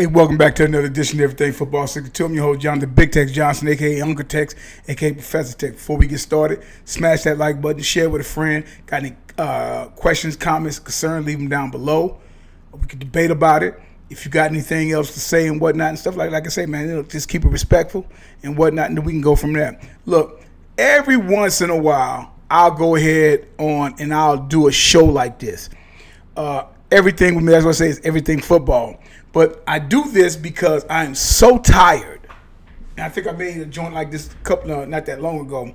Hey, welcome back to another edition of Everything Football 62. I'm your host, John the Big Tex Johnson, a.k.a. Uncle Tex, a.k.a. Professor Tex. Before we get started, smash that like button, share with a friend. Got any questions, comments, concerns, leave them down below. We can debate about it. If you got anything else to say and whatnot and stuff like I say, man, just keep it respectful and whatnot, and then we can go from there. Look, every once in a while, I'll go ahead on and I'll do a show like this. Everything with me, that's what I say, is everything football. But I do this because I'm so tired. And I think I made a joint like this not that long ago.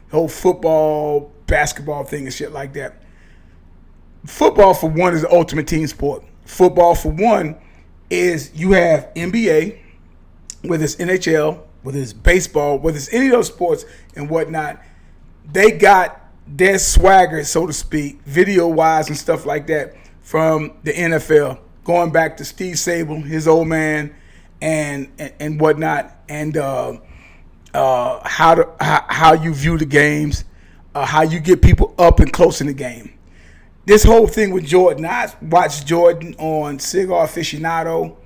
The whole football, basketball thing and shit like that. Football, for one, is the ultimate team sport. Football, for one, is you have NBA, whether it's NHL, whether it's baseball, whether it's any of those sports and whatnot. They got their swagger, so to speak, video-wise and stuff like that, from the NFL. Going back to Steve Sabol, his old man, and whatnot, and how you view the games, how you get people up and close in the game. This whole thing with Jordan, I watched Jordan on Cigar Aficionado,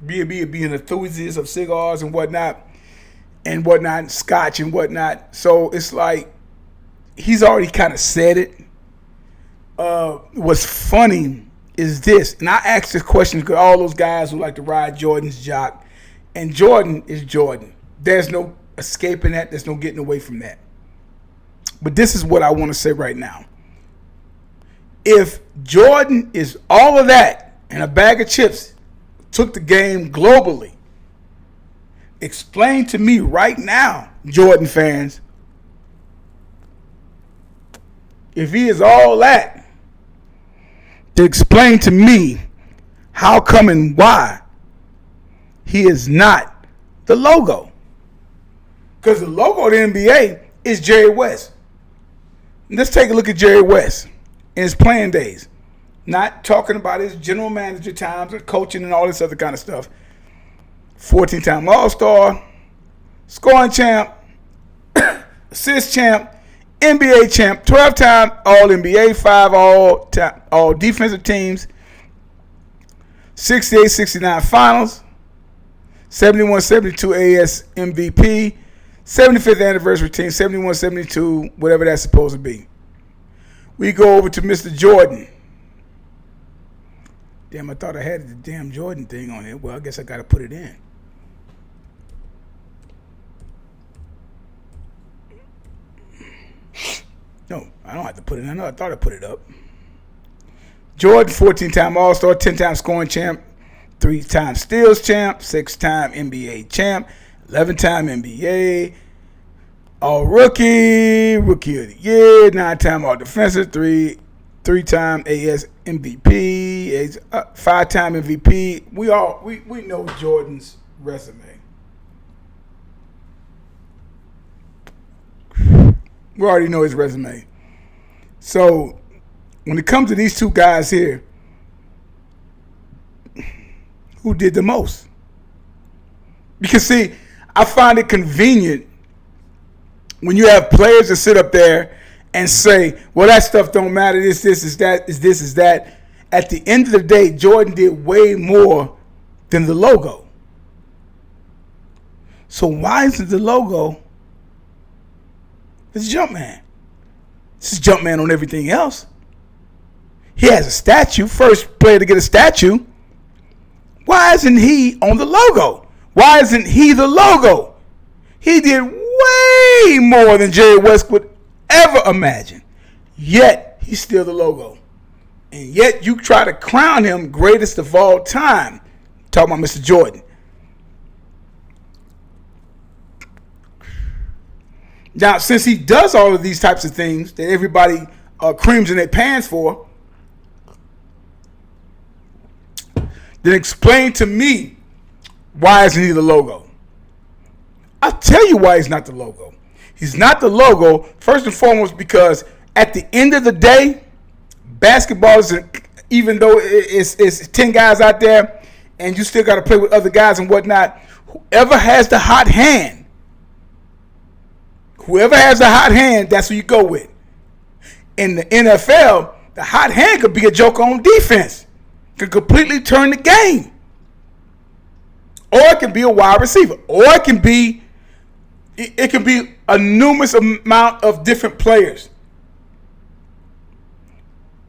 being an enthusiast of cigars and whatnot, scotch and whatnot. So it's like he's already kind of said it. What's funny is this, and I asked this question because all those guys who like to ride Jordan's jock, and Jordan is Jordan. There's no escaping that. There's no getting away from that. But this is what I want to say right now. If Jordan is all of that and a bag of chips, took the game globally, explain to me right now, Jordan fans, if he is all that, to explain to me how come and why he is not the logo. Because the logo of the NBA is Jerry West. Let's take a look at Jerry West in his playing days. Not talking about his general manager times or coaching and all this other kind of stuff. 14-time All-Star, scoring champ, assist champ, NBA champ, 12-time All-NBA, 5 all defensive teams, 68-69 finals, 71-72 AS MVP, 75th anniversary team, 71-72, whatever that's supposed to be. We go over to Mr. Jordan. Damn, I thought I had the damn Jordan thing on here. Well, I guess I got to put it in. No, I don't have to put it in. I thought I put it up. Jordan, 14-time All-Star, 10-time scoring champ, 3-time steals champ, 6-time NBA champ, 11-time NBA All-Rookie, Rookie of the Year, 9-time All-Defensive, 3-time AS MVP, 5-time MVP. We know Jordan's resume. We already know his resume. So when it comes to these two guys here, who did the most? Because see, I find it convenient when you have players that sit up there and say, well, that stuff don't matter, this is that. At the end of the day, Jordan did way more than the logo. So why isn't the logo this Jumpman? This is Jumpman on everything else. He has a statue, first player to get a statue. Why isn't he on the logo? Why isn't he the logo? He did way more than Jerry West would ever imagine. Yet, he's still the logo. And yet, you try to crown him greatest of all time. Talking about Mr. Jordan. Now, since he does all of these types of things that everybody creams in their pants for, then explain to me why isn't he the logo? I'll tell you why he's not the logo. He's not the logo, first and foremost, because at the end of the day, basketball is, even though it's 10 guys out there and you still got to play with other guys and whatnot, whoever has the hot hand, that's who you go with. In the NFL, the hot hand could be a joker on defense. can completely turn the game. Or it can be a wide receiver. Or it can be a numerous amount of different players.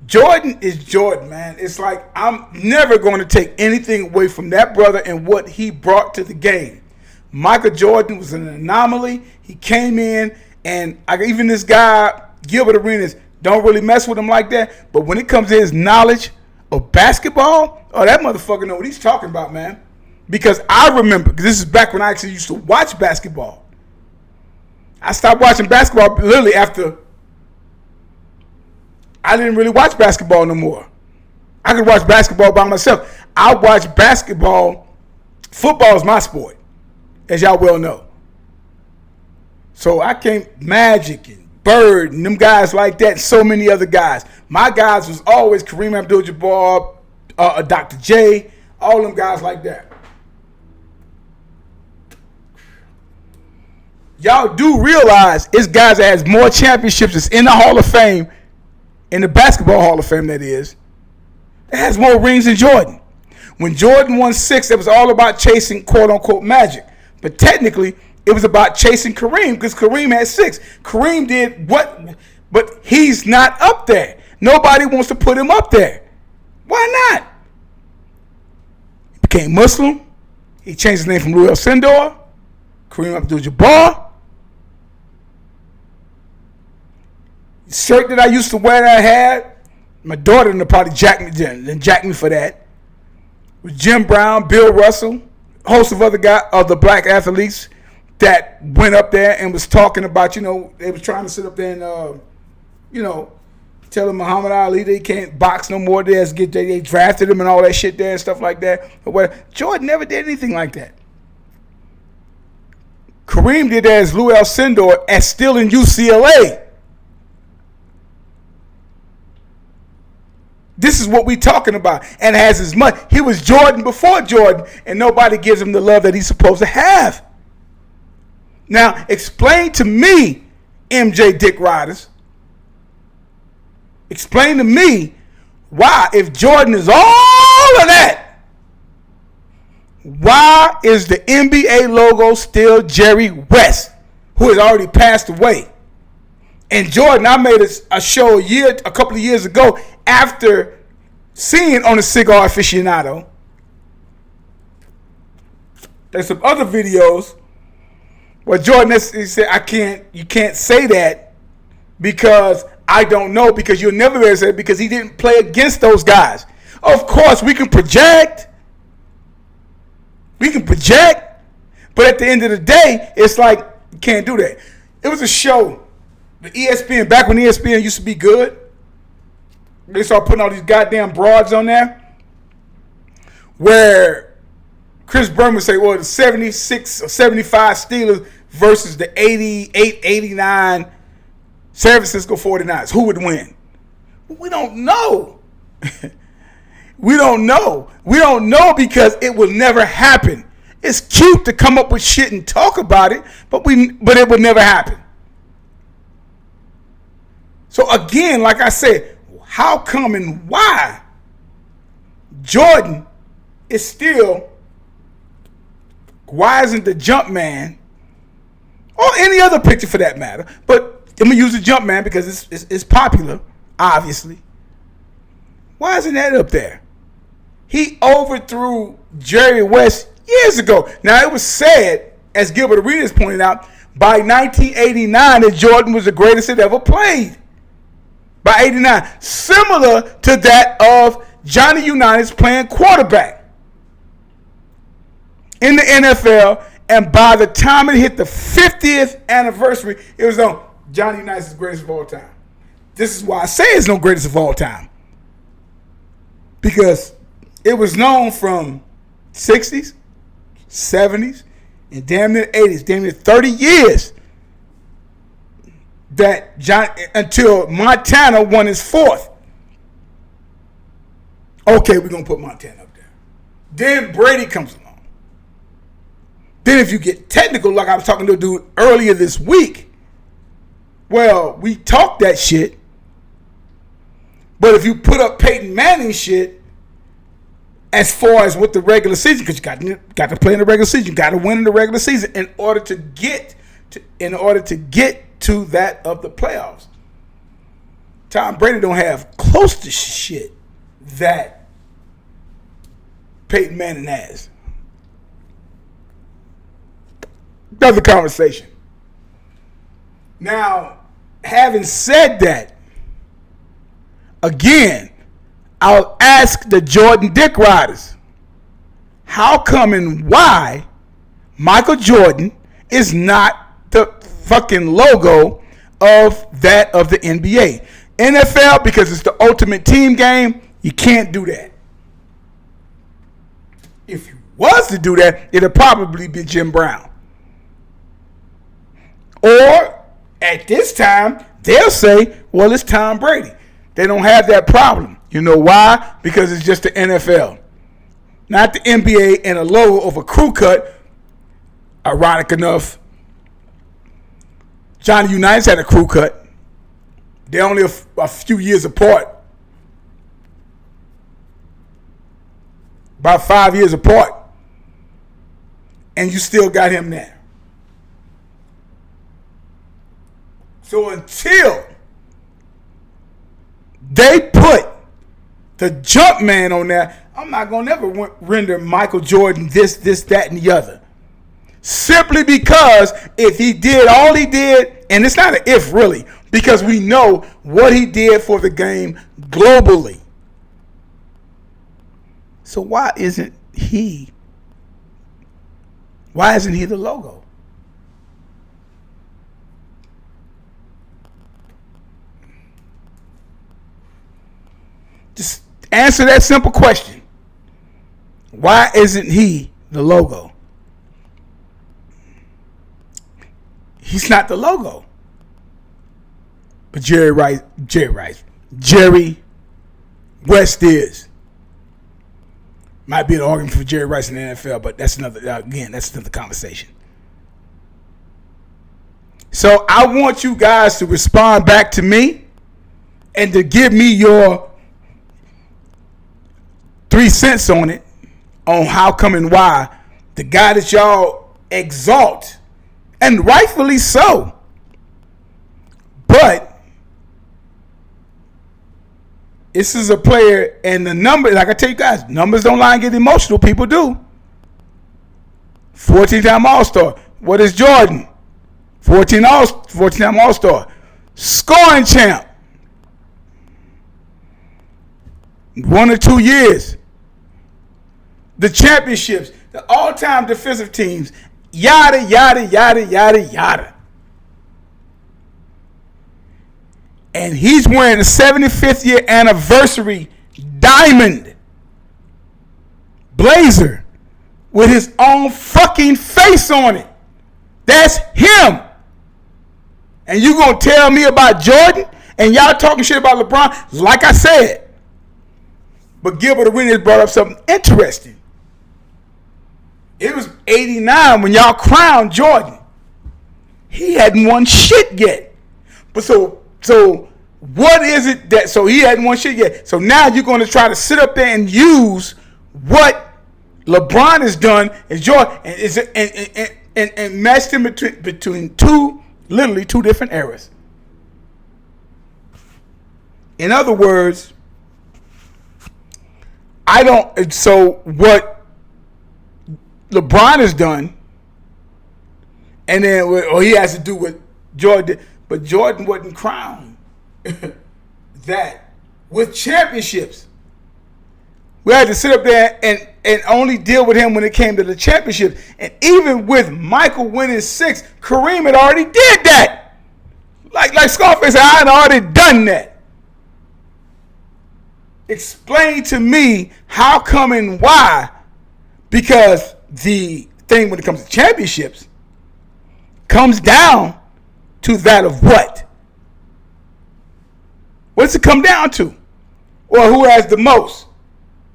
Jordan is Jordan, man. It's like I'm never going to take anything away from that brother and what he brought to the game. Michael Jordan was an anomaly. He came in, and even this guy, Gilbert Arenas, don't really mess with him like that. But when it comes to his knowledge of basketball, oh, that motherfucker know what he's talking about, man. Because I remember, because this is back when I actually used to watch basketball. I stopped watching basketball literally after I didn't really watch basketball no more. I could watch basketball by myself. I watch basketball. Football is my sport, as y'all well know. So I came Magic and Bird and them guys like that and so many other guys. My guys was always Kareem Abdul-Jabbar, Dr. J, all them guys like that. Y'all do realize it's guys that has more championships that's in the Hall of Fame, in the Basketball Hall of Fame that is, that has more rings than Jordan. When Jordan won 6, it was all about chasing quote-unquote Magic. But technically, it was about chasing Kareem because Kareem had 6. Kareem did what, but he's not up there. Nobody wants to put him up there. Why not? He became Muslim. He changed his name from Lou Alcindor, Kareem Abdul-Jabbar. The shirt that I used to wear that I had, my daughter and probably jacked me for that. With Jim Brown, Bill Russell, a host of other black athletes that went up there and was talking about, they was trying to sit up there and, telling Muhammad Ali they can't box no more. They drafted him and all that shit there and stuff like that. But Jordan never did anything like that. Kareem did that as Lou Alcindor as still in UCLA. This is what we talking about. And has as much. He was Jordan before Jordan, and nobody gives him the love that he's supposed to have. Now, explain to me, MJ Dick Riders, explain to me why, if Jordan is all of that, why is the NBA logo still Jerry West, who has already passed away? And Jordan, I made a show a couple of years ago after seeing on the Cigar Aficionado. There's some other videos where Jordan, he said, you can't say that because I don't know, because you'll never be able to say it because he didn't play against those guys. Of course, we can project. But at the end of the day, it's like, you can't do that. It was a show. The ESPN, back when ESPN used to be good, they started putting all these goddamn broads on there where Chris Berman would say, well, the 76 or 75 Steelers versus the 88, 89 San Francisco 49ers. Who would win? We don't know. We don't know. We don't know because it will never happen. It's cute to come up with shit and talk about it, but it will never happen. So again, like I said, how come and why Jordan is still, why isn't the Jumpman, or any other picture for that matter, but I'm going to use the Jumpman because it's popular, obviously. Why isn't that up there? He overthrew Jerry West years ago. Now, it was said, as Gilbert Arenas pointed out, by 1989 that Jordan was the greatest that ever played. By 89. Similar to that of Johnny Unitas playing quarterback in the NFL. And by the time it hit the 50th anniversary, it was on Johnny Unitas is the greatest of all time. This is why I say it's no greatest of all time. Because it was known from 60s, 70s, and damn near 80s, damn near 30 years that until Montana won his 4th. Okay, we're going to put Montana up there. Then Brady comes along. Then if you get technical, like I was talking to a dude earlier this week, well, we talk that shit, but if you put up Peyton Manning shit, as far as with the regular season, because you got to play in the regular season, you got to win in the regular season in order to get to that of the playoffs. Tom Brady don't have close to shit that Peyton Manning has. Another conversation. Now, having said that, again, I'll ask the Jordan Dick Riders, how come and why Michael Jordan is not the fucking logo of that of the NBA? NFL, because it's the ultimate team game, you can't do that. If you was to do that, it'll probably be Jim Brown. Or at this time, they'll say, well, it's Tom Brady. They don't have that problem. You know why? Because it's just the NFL. Not the NBA and a logo of a crew cut. Ironic enough, Johnny Unitas had a crew cut. They're only a few years apart. About 5 years apart. And you still got him there. So until they put the jump man on there, I'm not going to ever render Michael Jordan this, that, and the other. Simply because if he did all he did, and it's not an if really, because we know what he did for the game globally. So why isn't he the logo? Just answer that simple question. Why isn't he the logo? He's not the logo. But Jerry West is. Might be an argument for Jerry Rice in the NFL, but that's another conversation. So I want you guys to respond back to me and to give me your 3 cents on it, on how come and why the guy that y'all exalt, and rightfully so, but this is a player, and the number, like I tell you guys, numbers don't lie and get emotional. People do. 14-time All-Star. What is Jordan? 14-time All-Star. Scoring champ. 1 or 2 years. The championships. The all-time defensive teams. Yada, yada, yada, yada, yada. And he's wearing a 75th year anniversary diamond blazer with his own fucking face on it. That's him. And you gonna tell me about Jordan and y'all talking shit about LeBron? Like I said. But Gilbert Arenas brought up something interesting. It was 89 when y'all crowned Jordan. He hadn't won shit yet. But so what is it that, so he hadn't won shit yet. So now you're going to try to sit up there and use what LeBron has done and Jordan and match them between literally two different eras. In other words, so what LeBron has done, and then he has to do what Jordan did, but Jordan wasn't crowned that with championships. We had to sit up there and only deal with him when it came to the championship. And even with Michael winning 6, Kareem had already did that. Like Scarface said, I had already done that. Explain to me how come and why, because the thing when it comes to championships comes down to that of what? What's it come down to? Or who has the most?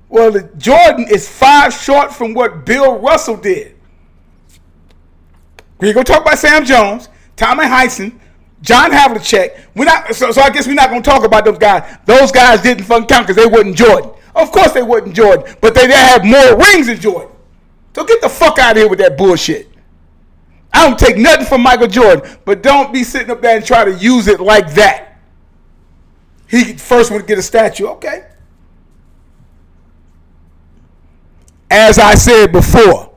Well, Jordan is 5 short from what Bill Russell did. We're going to talk about Sam Jones, Tommy Heinsohn, John Havlicek. So I guess we're not going to talk about those guys. Those guys didn't fucking count because they wasn't Jordan. Of course they wasn't Jordan, but they have more rings than Jordan. So get the fuck out of here with that bullshit. I don't take nothing from Michael Jordan, but don't be sitting up there and try to use it like that. He first would get a statue, okay. As I said before,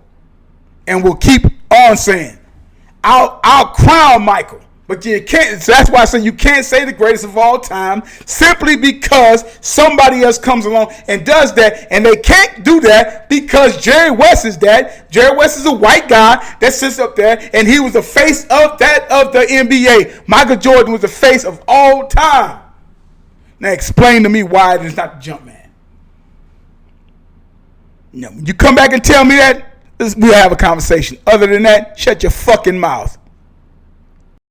and will keep on saying, I'll crown Michael. But you can't. So that's why I say you can't say the greatest of all time simply because somebody else comes along and does that, and they can't do that because Jerry West is that. Jerry West is a white guy that sits up there, and he was the face of the NBA. Michael Jordan was the face of all time. Now explain to me why it is not the jump man. When you come back and tell me that, we'll have a conversation. Other than that, shut your fucking mouth.